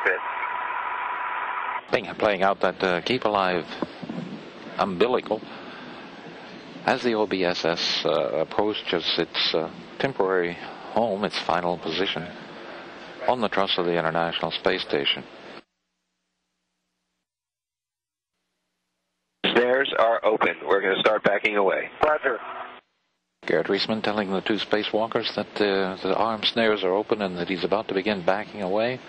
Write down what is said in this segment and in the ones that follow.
pin. Playing out that keep alive umbilical. As the OBSS approaches its temporary home, its final position on the truss of the International Space Station. Snares are open. We're going to start backing away. Roger. Garrett Reisman telling the two spacewalkers that the arm snares are open and that he's about to begin backing away.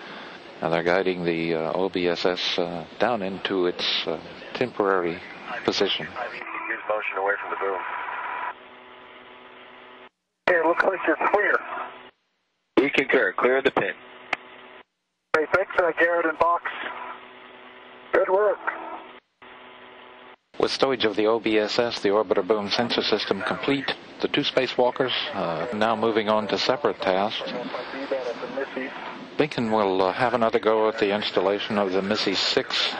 And they're guiding the OBSS down into its temporary position. Use motion away from the boom. Hey, it looks like you're clear. We concur. Clear the pin. Hey, thanks, Garrett and Box. Good work. With stowage of the OBSS, the orbiter boom sensor system complete, the two spacewalkers now moving on to separate tasks. Lincoln will have another go at the installation of the Missy 6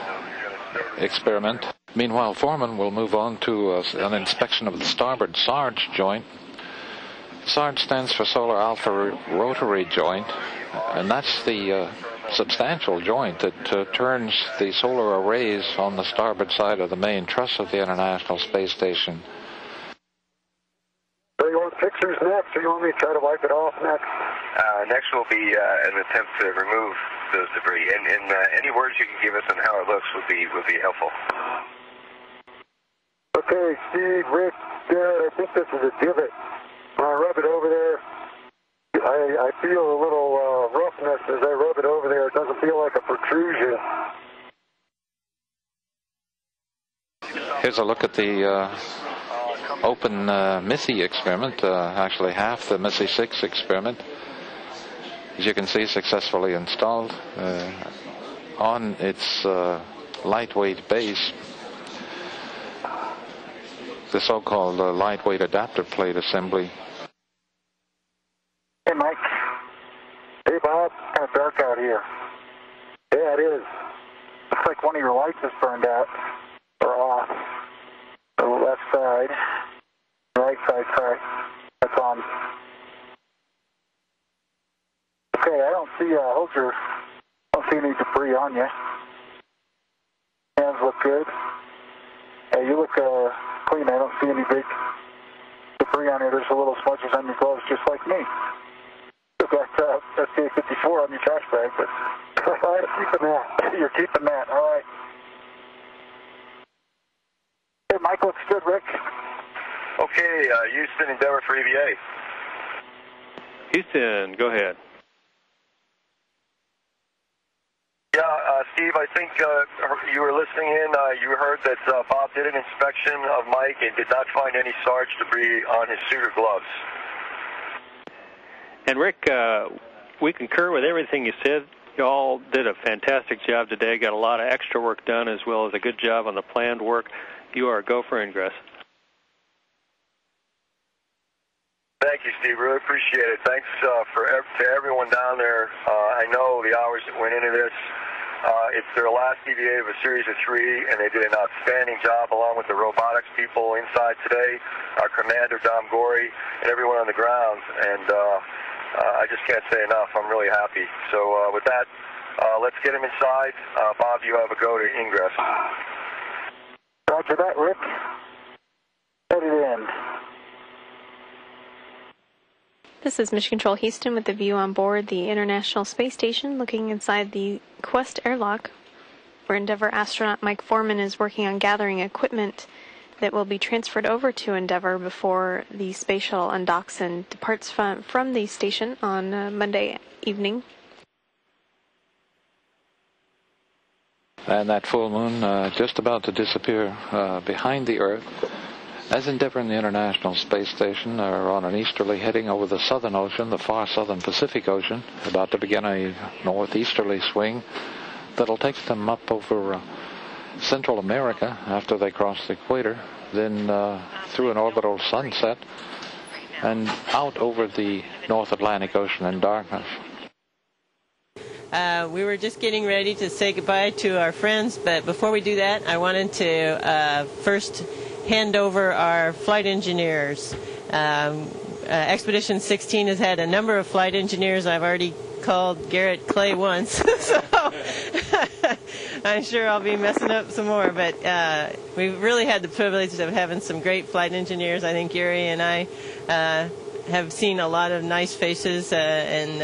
experiment. Meanwhile, Foreman will move on to an inspection of the starboard SARJ joint. SARJ stands for Solar Alpha Rotary Joint, and that's the substantial joint that turns the solar arrays on the starboard side of the main truss of the International Space Station. So you want pictures next, or you want me to try to wipe it off next? Next will be an attempt to remove those debris, and any words you can give us on how it looks would be helpful. Okay, Steve, Rick, Garrett, I think this is a divot. When I rub it over there, I feel a little roughness as I rub it over there. It doesn't feel like a protrusion. Here's a look at the open Missy experiment, actually half the Missy 6 experiment. As you can see, successfully installed on its lightweight base. The so-called lightweight adapter plate assembly. Hey, Mike. Hey, Bob. It's kind of dark out here. Yeah, it is. Looks like one of your lights is burned out or off. The left side. Right side, sorry. That's on. Okay, I don't see any debris on you. Hands look good. Hey, you look clean. I don't see any big debris on here. There's a little smudges on your gloves, just like me. Look like STS-123 on your trash bag, but I'm keeping that. You're keeping that. All right. Hey, Mike, looks good, Rick. Okay, Houston, Endeavor for EVA. Houston, go ahead. Yeah, Steve, I think you were listening in. You heard that Bob did an inspection of Mike and did not find any SARJ debris on his suit or gloves. And Rick, we concur with everything you said. You all did a fantastic job today. Got a lot of extra work done as well as a good job on the planned work. You are a go for ingress. Thank you, Steve. Really appreciate it. Thanks to everyone down there. I know the hours that went into this. It's their last EVA of a series of 3, and they did an outstanding job along with the robotics people inside today, our commander, Dom Gorey, and everyone on the ground. And I just can't say enough. I'm really happy. So with that, let's get him inside. Bob, you have a go to ingress. Roger that, Rick. Let it in. This is Mission Control Houston with the view on board the International Space Station, looking inside the Quest airlock, where Endeavour astronaut Mike Foreman is working on gathering equipment that will be transferred over to Endeavour before the space shuttle undocks and departs from the station on Monday evening. And that full moon just about to disappear behind the Earth. As Endeavour and the International Space Station are on an easterly heading over the Southern Ocean, the far southern Pacific Ocean, about to begin a northeasterly swing that'll take them up over Central America after they cross the equator, then through an orbital sunset and out over the North Atlantic Ocean in darkness. We were just getting ready to say goodbye to our friends, but before we do that, I wanted to first hand over our flight engineers. Expedition 16 has had a number of flight engineers. I've already called Garrett Clay once. So I'm sure I'll be messing up some more. But we've really had the privilege of having some great flight engineers. I think Yuri and I have seen a lot of nice faces and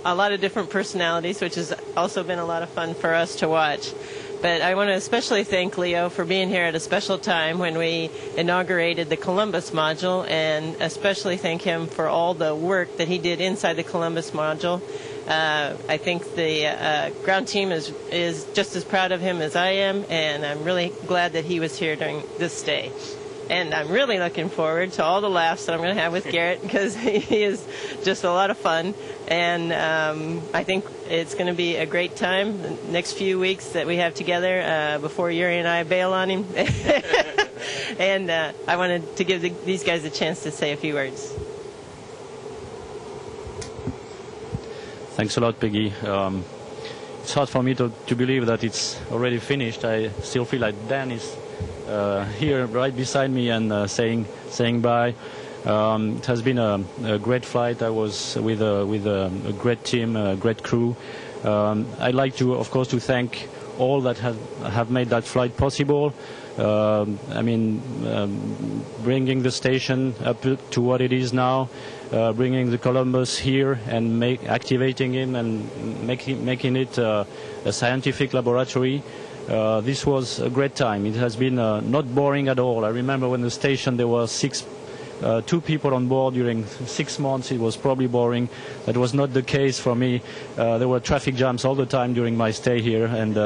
a lot of different personalities, which has also been a lot of fun for us to watch. But I want to especially thank Leo for being here at a special time when we inaugurated the Columbus module, and especially thank him for all the work that he did inside the Columbus module. I think the ground team is just as proud of him as I am, and I'm really glad that he was here during this stay. And I'm really looking forward to all the laughs that I'm going to have with Garrett, because he is just a lot of fun. And I think it's going to be a great time the next few weeks that we have together before Yuri and I bail on him. And I wanted to give these guys a chance to say a few words. Thanks a lot, Peggy. It's hard for me to believe that it's already finished. I still feel like Dan is here right beside me and saying bye. It has been a great flight. I was with a great team, a great crew. I'd like to, of course, to thank all that have made that flight possible. Bringing the station up to what it is now, bringing the Columbus here and activating him and making it a scientific laboratory. This was a great time. It has been not boring at all. I remember when the station there were 2 people on board during 6 months. It was probably boring. That was not the case for me. There were traffic jams all the time during my stay here, and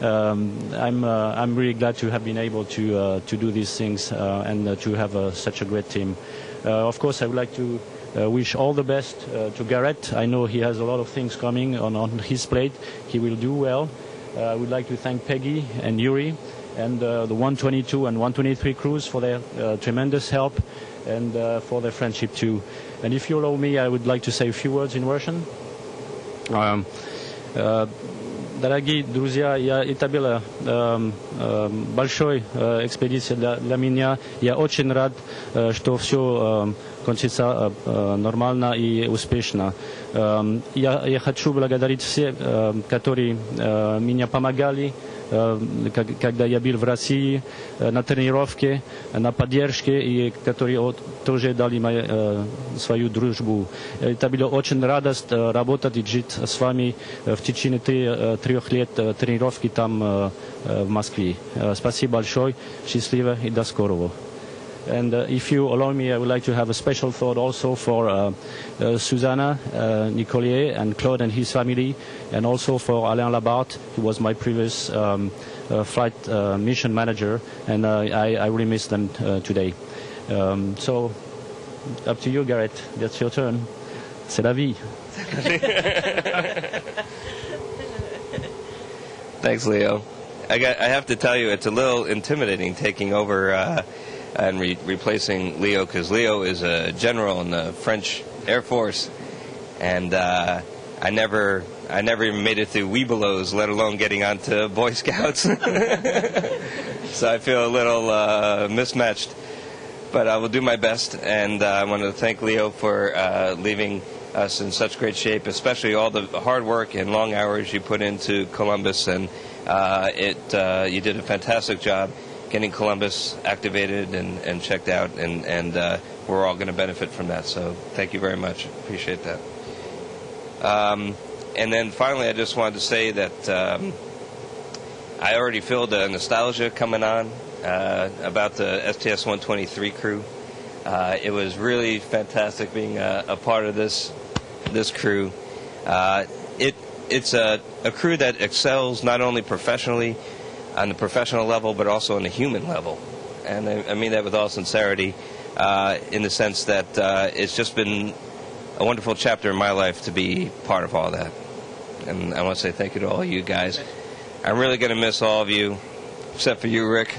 I'm really glad to have been able to do these things and to have such a great team. Of course, I would like to wish all the best to Garrett. I know he has a lot of things coming on his plate. He will do well. I would like to thank Peggy and Yuri and the 122 and 123 crews for their tremendous help and for their friendship too. And if you allow me, I would like to say a few words in Russian. Дорогие друзья, это была большой экспедиция для меня. Я очень рад, что все кончится нормально и успешно. Я хочу благодарить всех, которые меня помогали, когда я был в России, на тренировке, на поддержке, и которые тоже дали свою дружбу. Это было очень радостно работать и жить с вами в течение 3 лет тренировки там в Москве. Спасибо большое, счастливо и до скорого. And if you allow me, I would like to have a special thought also for Susanna Nicolier and Claude and his family, and also for Alain Labarthe, who was my previous flight mission manager, and I really miss them today. So, up to you, Garrett. That's your turn. C'est la vie. Thanks, Leo. I have to tell you, it's a little intimidating taking over and replacing Leo, because Leo is a general in the French Air Force, and I never even made it through Webelos, let alone getting onto Boy Scouts. So I feel a little mismatched, but I will do my best, and I want to thank Leo for leaving us in such great shape, especially all the hard work and long hours you put into Columbus, and you did a fantastic job getting Columbus activated and checked out, and we're all going to benefit from that. So thank you very much. Appreciate that. And then finally, I just wanted to say that I already feel the nostalgia coming on about the STS-123 crew. It was really fantastic being a part of this crew. It's a crew that excels not only professionally on the professional level, but also on the human level. And I mean that with all sincerity, in the sense that it's just been a wonderful chapter in my life to be part of all that. And I want to say thank you to all you guys. I'm really going to miss all of you, except for you, Rick.